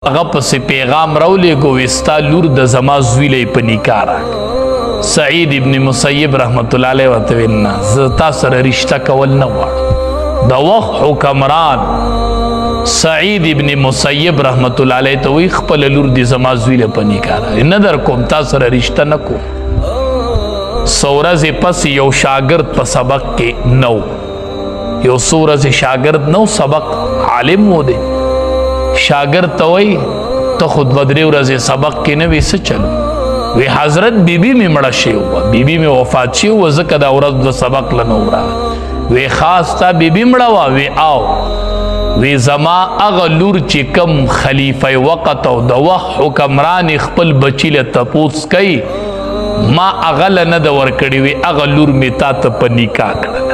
هغه پسې پیغام راولېږو وستا لور د زما زوی لی په نکاح راکړه. سعید ابن مسیب رحمت الله علیه ورته ویل نه زه تا سره رشته کول نه غواړم. د وخت حکمران سعید ابن مسیب رحمت الله علیه ته وایي خپله لور دې زما زوی لی په نکاح راکړه نه در کوم تا سره رشته نه کوم. څو ورځې پس یو شاګرد په سبق کې نه و. یو څو ورځې شاګرد نه و سبق عالم و دی. شاگرد ته وایي ته خو دوه درې ورځې سبق کې نه وې څه چلو وی حضرت بیبي مې مړه شوې وه بیبي مې وفات شوې وه ځکه دا ورځ د سبق له نه وراغله وی خاص تا بیبي مړه وه وی آو وی زما هغه لور چې کم خلیفه وقت او د وخت حکمران خپل بچي له تپوس کوي ما هغه له نه ده ورکړې وی هغه لور مې تا ته په نکاح کړله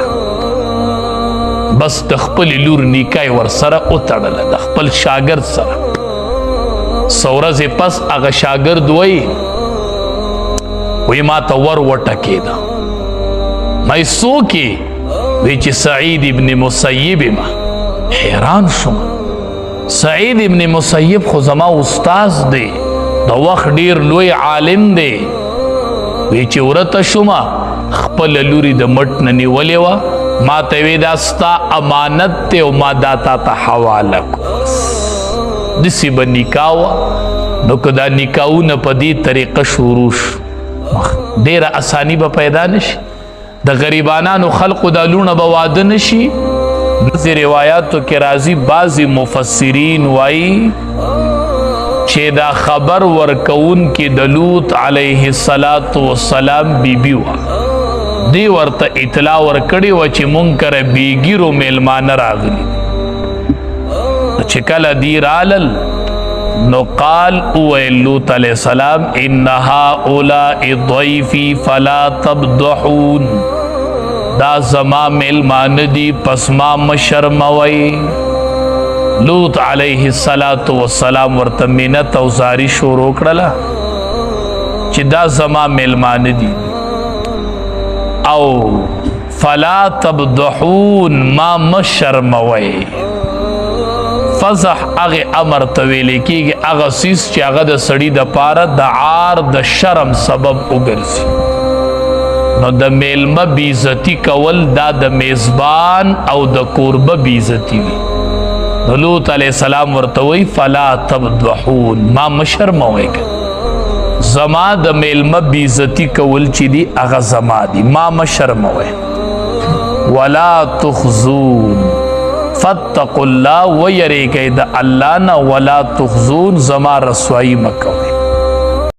بس د خپل لور نکاح ورسره وتړله د خپل شاګرد سره. څو ورځې پس هغه شاګرد وی ما ته ور وټکېده ما څوک یې وی چې سعید ابن مسیب یم. حیران شوم سعید ابن مسیب خو زما استاز دی د وخت ډیر لوی عالم دی. وی چې ورته شوم خپل لوري د مټ نه نیولې وه ما ته وی دا ستا امانت دی او ما دا تا ته حواله کړو داسې به نکاح وه نو که دا نکاحونه په دې طریقه شروع شو ډېره اساني به پیدا نشي د غریبانانو خلقو دا لونه به واده نشي. بعضې روایاتو کې راځي بعضې مفسرین وایي چې دا خبر ورکوونکې د لوط علیه السلام بیبي وه دی ورته اطلاع ورکړې وه چې مونږ کره بیګیرو میلمانه راغلي چې کله دی رالل نو قال اویل لوط علیه السلام ان هؤلاء ضیفی فلا تبضحون دا زما میلمانه دي پس ما مشرموئ. لوط علیه السلام ورته منت او زاری شروع کړله چې دا زما میلمانه دي او فلا تبضحون ما مشرموئ. فضح هغه امر ته ویل کېږي هغه څیز چې هغه د سړي دپاره د عار د شرم سبب وګرځي. نو د میلمه بېعزتي کول دا د میزبان او د کوربه بېعزتي وي. نو لوط علیه السلام ورته وایي فلا تبضحون ما مشرموئ زما د میلمه بېعزتي کول چې دي هغه زما دي ما مشرموئ. ولا تخزون فاتقوا الله ویریږئ د الله نه ولا تخزون زما رسوایي مه کوئ.